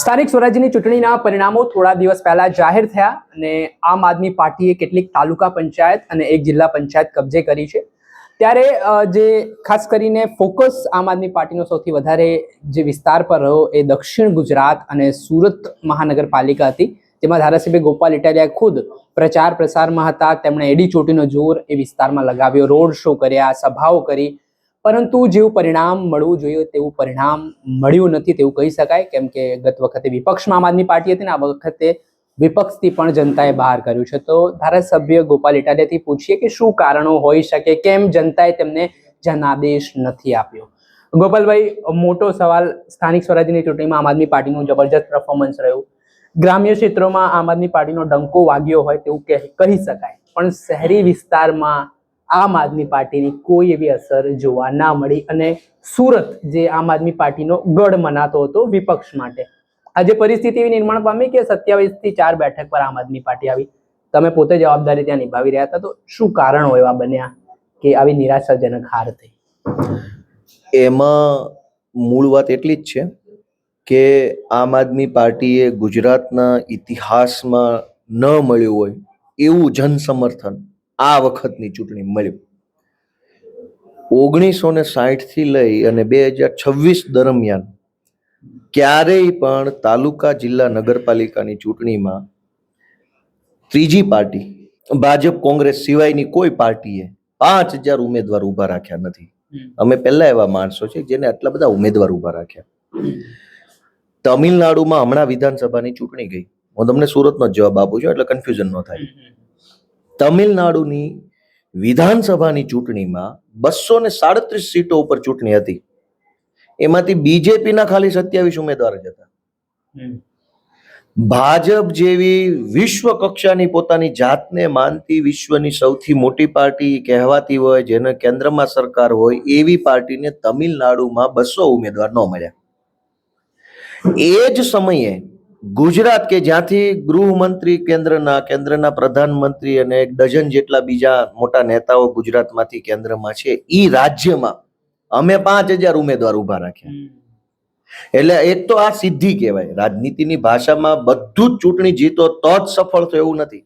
સ્થાનિક સ્વરાજ્યની ચૂંટણીના પરિણામો થોડા દિવસ પહેલા જાહેર થયા અને આમ આદમી પાર્ટીએ કેટલીક તાલુકા પંચાયત અને એક જિલ્લા પંચાયત કબજે કરી છે। ત્યારે જે ખાસ કરીને ફોકસ આમ આદમી પાર્ટીનો સૌથી વધારે જે વિસ્તાર પર રહ્યો એ દક્ષિણ ગુજરાત અને સુરત મહાનગરપાલિકા હતી, જેમાં ધારાસભ્ય ગોપાલ ઇટાલિયા ખુદ પ્રચાર પ્રસારમાં હતા। તેમણે એડી ચોટીનો જોર એ વિસ્તારમાં લગાવ્યો, રોડ શો કર્યા, સભાઓ કરી, પરંતુ જેવું પરિણામ મળવું જોઈએ તેવું પરિણામ મળ્યું નથી તેવું કહી શકાય। કેમ કે ગત વખતે વિપક્ષમાં આમ આદમી પાર્ટી હતી ને આ વખતે વિપક્ષથી પણ જનતાએ બહાર કર્યું છે। તો ધારાસભ્ય ગોપાલ ઇટાલિયાથી પૂછીએ કે શું કારણો હોઈ શકે, કેમ જનતાએ તેમને જનાદેશ નથી આપ્યો। ગોપાલભાઈ, મોટો સવાલ, સ્થાનિક સ્વરાજ્યની ચૂંટણીમાં આમ આદમી પાર્ટીનું જબરજસ્ત પરફોર્મન્સ રહ્યું, ગ્રામ્ય ક્ષેત્રોમાં આમ આદમી પાર્ટીનો ડંકો વાગ્યો હોય તેવું કહી શકાય, પણ શહેરી વિસ્તારમાં આમ આદમી પાર્ટીની કોઈ એવી અસર જોવા ના મળી અને સુરત જે આમ આદમી પાર્ટીનો ગઢ મનાતો હતો વિપક્ષ માટે, આજે પરિસ્થિતિ એવી નિર્માણ પામી કે 27 થી 4 બેઠક પર આમ આદમી પાર્ટી આવી। તમે પોતે જવાબદારી ત્યાં નિભાવી રહ્યા હતા, તો શું કારણો એવા બન્યા કે આવી નિરાશાજનક હાર થઈ? એમાં મૂળ વાત એટલી જ છે કે આમ આદમી પાર્ટીએ ગુજરાતના ઇતિહાસમાં ન મળ્યું હોય એવું જન સમર્થન આ વખતની ચૂંટણી મળ્યું। 1960 થી લઈ અને 2026 દરમિયાન ક્યારેય પણ તાલુકા જિલ્લા નગરપાલિકાની ચૂંટણીમાં ત્રીજી પાર્ટી, ભાજપ કોંગ્રેસ સિવાયની કોઈ પાર્ટીએ 5000 ઉમેદવાર ઉભા રાખ્યા નથી। અમે પહેલા એવા માણસો છે જેને આટલા બધા ઉમેદવાર ઉભા રાખ્યા। તમિલનાડુમાં હમણાં વિધાનસભાની ચૂંટણી ગઈ, હું તમને સુરતનો જવાબ આપું છું એટલે કન્ફ્યુઝન ન થાય। તમિલનાડુની વિધાનસભાની ચૂંટણીમાં 237 સીટો ઉપર ચૂંટણી હતી, એમાંથી બીજેપીના ખાલી 27 ઉમેદવાર જ હતા। ભાજપ જેવી વિશ્વ કક્ષાની પોતાની જાતને માનતી વિશ્વની સૌથી મોટી પાર્ટી કહેવાતી હોય, જેને કેન્દ્રમાં સરકાર હોય, એવી પાર્ટીને તમિલનાડુમાં 200 ઉમેદવાર ન મળ્યા। એ જ સમયે ગુજરાત કે જ્યાંથી ગૃહમંત્રી કેન્દ્રના પ્રધાનમંત્રી અને 1 ડઝન જેટલા બીજા મોટા નેતાઓ ગુજરાતમાંથી કેન્દ્રમાં છે, ઈ રાજ્યમાં અમે 5000 ઉમેદવાર ઉભા રાખ્યા। એટલે એક તો આ સિદ્ધિ કહેવાય। રાજનીતિની ભાષામાં બધું જ ચૂંટણી જીતો તો જ સફળ થયો એવું નથી,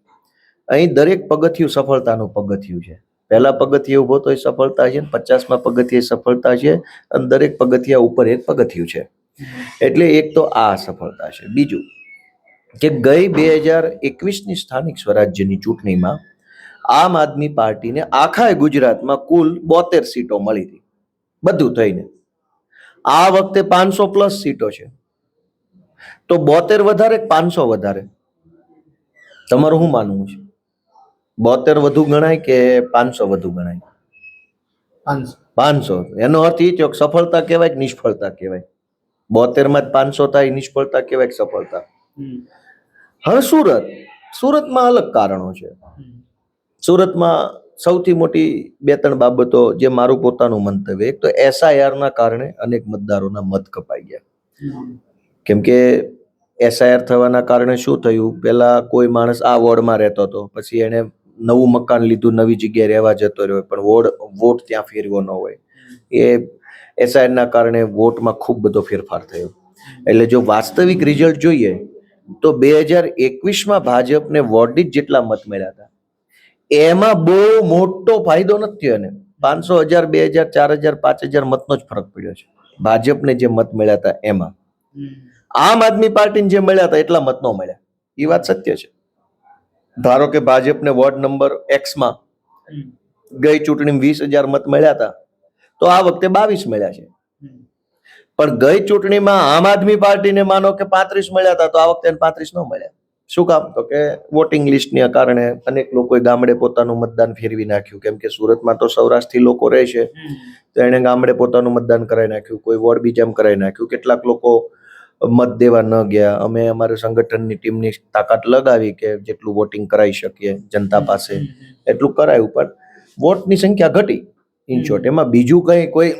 અહીં દરેક પગથિયું સફળતાનું પગથિયું છે। પહેલા પગથિયે ઉભો તો એ સફળતા છે, 50માં પગથિયે સફળતા છે, અને દરેક પગથિયા ઉપર એક પગથિયું છે। એટલે એક તો આ સફળતા છે। બીજું કે ગઈ 2021ની સ્થાનિક સ્વરાજ્યની ચૂંટણીમાં આમ આદમી પાર્ટીને આખા ગુજરાતમાં કુલ 72 સીટો મળી હતી, બધું થઈને। આ વખતે 500+ સીટો છે, તો 72 વધારે 500 વધારે? તમારું શું માનવું છે? 72 વધુ ગણાય કે 500 વધુ ગણાય? 500। એનો અર્થ એ થયો કે સફળતા કહેવાય કે નિષ્ફળતા કહેવાય? 72 માં 500 થાય, નિષ્ફળતા કહેવાય કે સફળતા? હવે સુરતમાં અલગ કારણો છે। સુરતમાં સૌથી મોટી 2-3 બાબતો, જે મારું પોતાનું મંતવ્ય, એક તો SIR ના કારણે અનેક મતદારોના મત કપાઈ ગયા। કેમ કે SIR થવાના કારણે શું થયું, પેલા કોઈ માણસ આ વોર્ડમાં રહેતો હતો, પછી એને નવું મકાન લીધું, નવી જગ્યાએ રહેવા જતો રહ્યો, પણ વોટ ત્યાં ફેરવો ન હોય, એ SIR ના કારણે વોટમાં ખૂબ બધો ફેરફાર થયો। એટલે જો વાસ્તવિક રિઝલ્ટ જોઈએ તો 2021માં ભાજપને વોર્ડ જેટલા મત મળ્યા હતા, એમાં બહુ મોટો ફાયદો નથી થયો એને। 500, 1000, 2000, 5000 મતનો જ ફરક પડ્યો છે ભાજપને જે મત મળ્યા હતા એમાં। આમ આદમી પાર્ટીને જે મળ્યા હતા એટલા મત ન મળ્યા, એ વાત સત્ય છે। ધારો કે ભાજપને વોર્ડ નંબર X માં ગઈ ચૂંટણીમાં 20000 મત મળ્યા હતા, તો આ વખતે 22 મળ્યા છે। પણ ગઈ ચૂંટણીમાં આમ આદમી પાર્ટીને માનો કે 35 મળ્યા હતા, તો આ વખતે 35 ન મળ્યા। શું કામ? તો કે વોટિંગ લિસ્ટના કારણે અનેક લોકોએ ગામડે પોતાનું મતદાન ફેરવી નાખ્યું। કેમ કે સુરતમાં તો સૌરાષ્ટ્રથી લોકો રહે છે, તો એને ગામડે પોતાનું મતદાન કરાવી નાખ્યું, કોઈ વોર્ડ બીજામાં કરાવી નાખ્યું। કેટલાક લોકો મત દેવા ન ગયા। અમે અમારા સંગઠનની ટીમની તાકાત લગાવી કે જેટલું વોટિંગ કરાવી શકીએ જનતા પાસે એટલું કરાયું, પણ વોટની સંખ્યા ઘટી ઇન શોર્ટ। એમાં બીજું કઈ કોઈ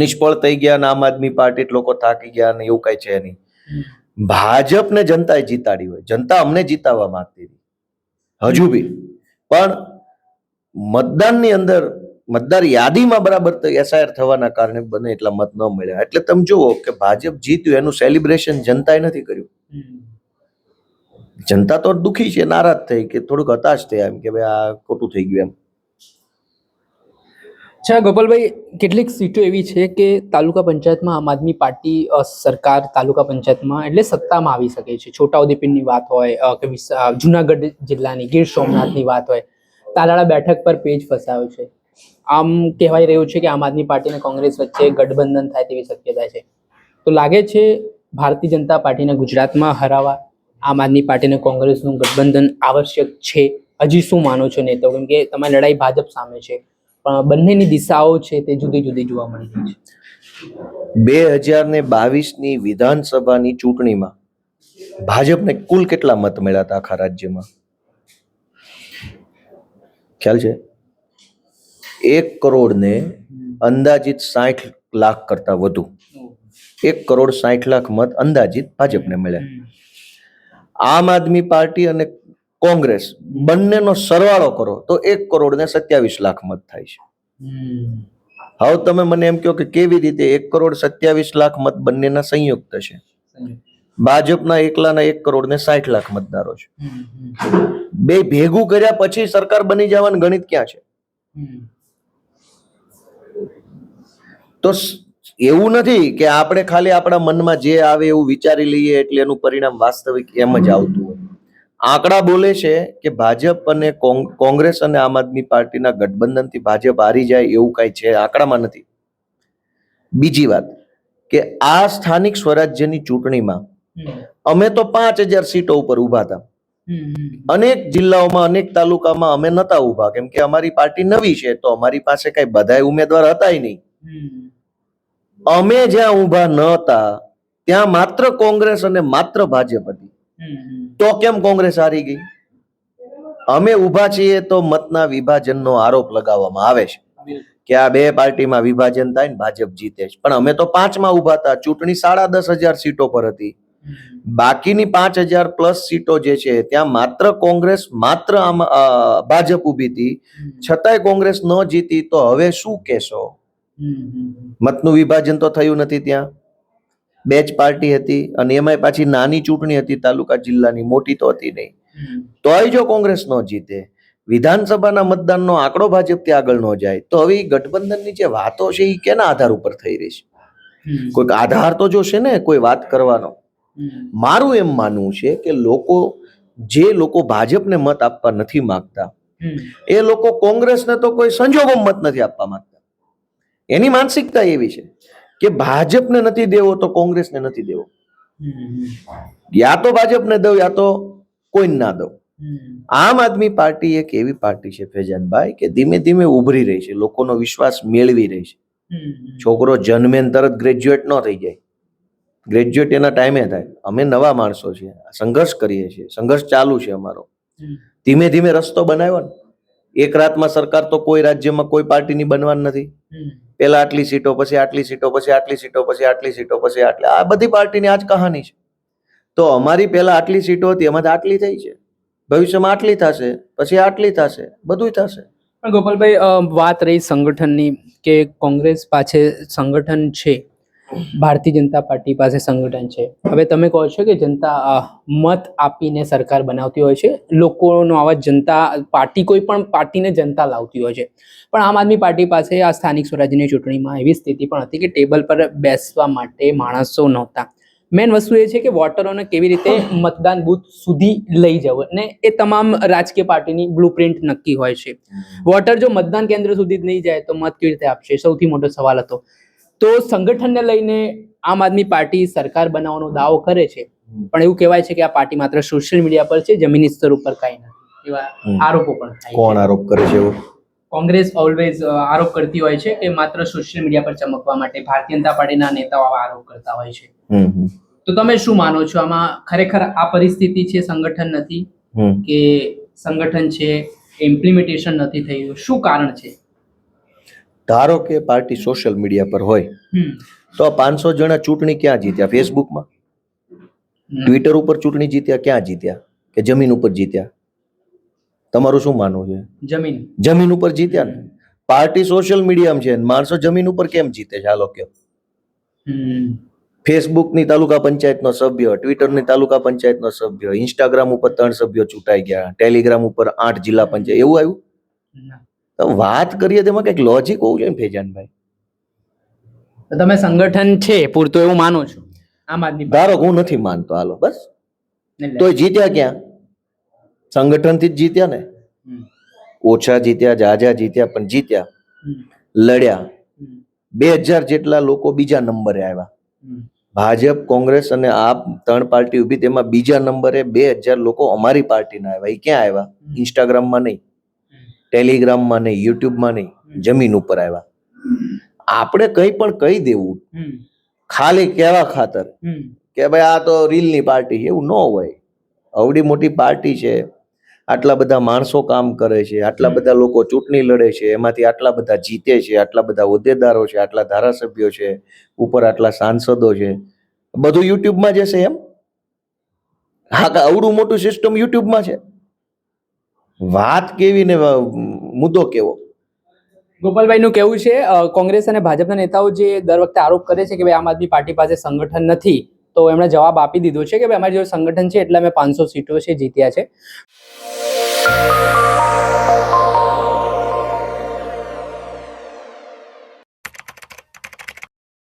નિષ્ફળ થઈ ગયા ને આમ આદમી પાર્ટી લોકો થાકી ગયા ને એવું કઈ છે નહીં। ભાજપને જનતાએ જીતાડી હોય, જનતા અમને જીતાવવા માંગતી હતી હજુ બી, પણ મતદાનની અંદર મતદાર યાદીમાં બરાબર એસઆઈઆર થવાના કારણે બને એટલા મત ન મળ્યા. એટલે તમે જુઓ કે ભાજપ જીત્યું એનું સેલિબ્રેશન જનતાએ નથી કર્યું. જનતા તો દુખી છે, નારાજ થઈ, કે થોડુંક હતાશ થયા એમ કે ભાઈ આ ખોટું થઈ ગયું એમ. અચ્છા ગોપાલભાઈ, કેટલીક સીટો એવી છે કે તાલુકા પંચાયતમાં આમ આદમી પાર્ટી સરકાર તાલુકા પંચાયતમાં એટલે સત્તામાં આવી શકે છે. છોટાઉદેપુરની વાત હોય કે જુનાગઢ જિલ્લાની ગીર સોમનાથની વાત હોય, તાલાળા બેઠક પર પેજ ફસાયો છે. આમ કહેવાય રહ્યું છે કે આમ આદમી પાર્ટી અને કોંગ્રેસ વચ્ચે ગઠબંધન થાય તેવી શક્યતા છે. તો લાગે છે ભારતીય જનતા પાર્ટીને ગુજરાતમાં હરાવવા આમ આદમી પાર્ટી અને કોંગ્રેસનું ગઠબંધન આવશ્યક છે. હજી શું માનો છો નેતાઓ? કેમ કે તમારી લડાઈ ભાજપ સામે છે, પણ બંનેની દિશાઓ છે તે જુદી જુદી જોવા મળી રહી છે. 2022ની વિધાનસભાની ચૂંટણીમાં ભાજપને કુલ કેટલા મત મળ્યા હતા આખા રાજ્યમાં? ખ્યાલ છે? 1 કરોડ ને અંદાજિત 60 લાખ કરતા વધુ, 1,60,00,000 મત અંદાજિત ભાજપને મળ્યા. આમ આદમી પાર્ટી અને કોંગ્રેસ બંનેનો સરવાળો કરો તો 1,27,00,000 મત થાય છે. હવે તમે મને એમ કહો કે કેવી રીતે 1,27,00,000 મત બંનેના સંયુક્ત છે? ભાજપના એકલાના 1,60,00,000 મતદારો છે. બે ભેગું કર્યા પછી સરકાર બની જવાનું ગણિત ક્યાં છે? તો એવું નથી કે આપણે ખાલી આપણા મનમાં જે આવે એવું વિચારી લઈએ એટલે એનું પરિણામ વાસ્તવિક એમ જ આવતું હોય. આંકડા બોલે છે કે ભાજપ અને કોંગ્રેસ અને આમ આદમી પાર્ટીના ગઠબંધનથી ભાજપ હારી જાય એવું કઈ છે, આંકડામાં નથી. બીજી વાત કે આ સ્થાનિક સ્વરાજ્યની ચૂંટણીમાં અમે તો 5,000 સીટો ઉપર ઉભા હતા. અનેક જિલ્લાઓમાં, અનેક તાલુકામાં અમે નતા ઉભા, કેમ કે અમારી પાર્ટી નવી છે, તો અમારી પાસે કઈ બધા ઉમેદવાર હતા નહીં. અમે જ્યાં ઉભા ન હતા ત્યાં માત્ર કોંગ્રેસ અને માત્ર ભાજપ હતી. તો કેમ કોંગ્રેસ હારી ગઈ? અમે ઉભા છીએ તો મતના વિભાજનનો આરોપ લગાવવામાં આવે છે કે આ બે પાર્ટીમાં વિભાજન થાય ને ભાજપ જીતે છે. પણ અમે તો 5માં ઉભા હતા. ચૂંટણી 10,500 સીટો પર હતી. બાકીની 5,000 પ્લસ સીટો જે છે ત્યાં માત્ર કોંગ્રેસ, માત્ર ભાજપ ઉભી હતી, છતાંય કોંગ્રેસ ન જીતી. તો હવે શું કહેશો? મતનું વિભાજન તો થયું નથી. ત્યાં બે જ પાર્ટી હતી અને એમાંય પાછી નાની ચૂંટણી હતી, તાલુકા જિલ્લાની, મોટી તો હતી નહીં. તોય જો કોંગ્રેસ ન જીતે, વિધાનસભાના મતદાનનો આંકડો ભાજપથી આગળ ન જાય, તો હવે ગઠબંધનની જે વાતો છે એ કેના આધાર ઉપર થઈ રહી છે? કોઈક આધાર તો જોશે ને કોઈ વાત કરવાનો. મારું એમ માનવું છે કે જે લોકો ભાજપને મત આપવા નથી માંગતા એ લોકો કોંગ્રેસને તો કોઈ સંજોગોમાં મત નથી આપવા માંગતા. એની માનસિકતા એવી છે કે ભાજપને નથી દેવો તો કોંગ્રેસને નથી દેવો. યા તો ભાજપને દઉં યા તો કોઈ ના દઉં. આમ આદમી પાર્ટી એક એવી પાર્ટી છે ફેજાનભાઈ કે ધીમે ધીમે ઉભરી રહી છે, લોકોનો વિશ્વાસ મેળવી રહી છે. છોકરો જન્મે તરત ગ્રેજ્યુએટ ન થઈ જાય. ગ્રેજ્યુએટ એના ટાઈમે થાય. અમે નવા માણસો છીએ, સંઘર્ષ કરીએ છીએ, સંઘર્ષ ચાલુ છે અમારો. ધીમે ધીમે રસ્તો બનાવ્યો ને. એક રાતમાં સરકાર તો કોઈ રાજ્યમાં કોઈ પાર્ટીની બનવાની નથી. પેલા આટલી સીટો, પછી આટલી સીટો, પછી આટલી સીટો, પછી આટલી સીટો, પછી આટલી. આ બધી પાર્ટીની આ જ કહાની છે. તો અમારી પહેલા આટલી સીટો હતી, એમાં આટલી થઈ છે, ભવિષ્યમાં આટલી થશે, પછી આટલી થશે, બધું થશે. પણ ગોપાલભાઈ, વાત રહી સંગઠનની કે કોંગ્રેસ પાસે સંગઠન છે, ભારતીય જનતા પાર્ટી પાસે સંગઠન છે. હવે તમે કહો છો કે જનતા મત આપીને સરકાર બનાવતી હોય છે, લોકોનો અવાજ જનતા પાર્ટી, કોઈ પણ પાર્ટીને જનતા લાવતી હોય છે. પણ આમ આદમી પાર્ટી પાસે આ સ્થાનિક સ્વરાજ્યની ચૂંટણીમાં એવી સ્થિતિ પણ હતી કે ટેબલ પર બેસવા માટે માણસો નહોતા. મેઇન વસ્તુ એ છે કે વોટરોને કેવી રીતે મતદાન બૂથ સુધી લઈ જવું, અને એ તમામ રાજકીય પાર્ટીની બ્લુપ્રિન્ટ નક્કી હોય છે. વોટર જો મતદાન કેન્દ્ર સુધી જ નહીં જાય તો મત કેવી રીતે આપશે? સૌથી મોટો સવાલ હતો. તો સંગઠનને લઈને આમ આદમી પાર્ટી સરકાર બનાવવાનો દાવો કરે છે, પણ એવું કહેવાય છે કે આ પાર્ટી માત્ર સોશિયલ મીડિયા પર છે, જમીની સ્તર ઉપર કાંઈ નથી. એવા આરોપો પણ થાય. કોણ આરોપ કરે છે એવો? કોંગ્રેસ ઓલવેઝ આરોપ કરતી હોય છે કે માત્ર સોશિયલ મીડિયા પર ચમકવા માટે ભારતીય જનતા પાર્ટીના નેતાઓ આવા આરોપ કરતા હોય છે. તો તમે શું માનો છો આમાં? ખરેખર આ પરિસ્થિતિ છે, સંગઠન નથી કે સંગઠન છે, ઇમ્પ્લિમેન્ટેશન નથી થયું? શું કારણ છે? ધારો કે પાર્ટી સોશિયલ મીડિયા પર હોય તો 500 જણા ચૂંટણી ક્યાં જીત્યા? ફેસબુકમાં? ટ્વિટર ઉપર ચૂંટણી જીત્યા? ક્યાં જીત્યા? કે જમીન ઉપર જીત્યા? તમારું શું માનવું છે? જમીન ઉપર જીત્યા ને. પાર્ટી સોશિયલ મીડિયામાં છે, માણસો જમીન ઉપર કેમ જીતે છે? હાલો કયો. ફેસબુકની તાલુકા પંચાયતનો સભ્ય, ટ્વિટરની તાલુકા પંચાયતનો સભ્ય, ઇન્સ્ટાગ્રામ ઉપર 3 સભ્યો ચૂંટાઈ ગયા, ટેલિગ્રામ ઉપર 8 જિલ્લા પંચાયત, એવું આવ્યું? તો વાત કરીએ તેમાં કંઈક લોજિક હોવું જોઈએ ને ફેજાનભાઈ. તો તમે સંગઠન છે પૂરતું એવું માનો છો આમ આદમી ધારો કે હું નથી માનતો, હાલો બસ, પાર્ટી? તોય જીત્યા ક્યાં? સંગઠનથી જ જીત્યા ને. ઓછા જીત્યા, જાજા જીત્યા, પણ જીત્યા, લડ્યા. 2000 જેટલા લોકો બીજા નંબરે આવ્યા. ભાજપ, કોંગ્રેસ અને આપ 3 પાર્ટી ઉભી, તેમાં બીજા નંબરે 2000 લોકો અમારી પાર્ટીના આવ્યા. એ ક્યાં આવ્યા? ઇન્સ્ટાગ્રામમાં નહીં, ટેલિગ્રામમાં નહીં, યુટ્યુબમાં નહીં, જમીન ઉપર આવ્યા. આપણે કંઈ પણ કહી દેવું ખાલી કહેવા ખાતર કે ભાઈ આ તો રીલની પાર્ટી છે, એવું ન હોય. અવડી મોટી પાર્ટી છે, આટલા બધા માણસો કામ કરે છે, આટલા બધા લોકો ચૂંટણી લડે છે, એમાંથી આટલા બધા જીતે છે, આટલા બધા હોદ્દેદારો છે, આટલા ધારાસભ્યો છે, ઉપર આટલા સાંસદો છે, બધું યુટ્યુબમાં જશે એમ? હા, અવડું મોટું સિસ્ટમ યુટ્યુબમાં છે. વાત કેવી ને મુદ્દો કેવો? ગોપાલભાઈનું કહેવું છે કોંગ્રેસ અને ભાજપના નેતાઓ જે દર વખતે આરોપ કરે છે કે ભાઈ આમ આદમી પાર્ટી પાસે સંગઠન નથી, તો એમણે જવાબ આપી દીધો છે કે ભાઈ અમારી જોડે સંગઠન છે એટલે અમે 500 સીટો છે જીત્યા છે.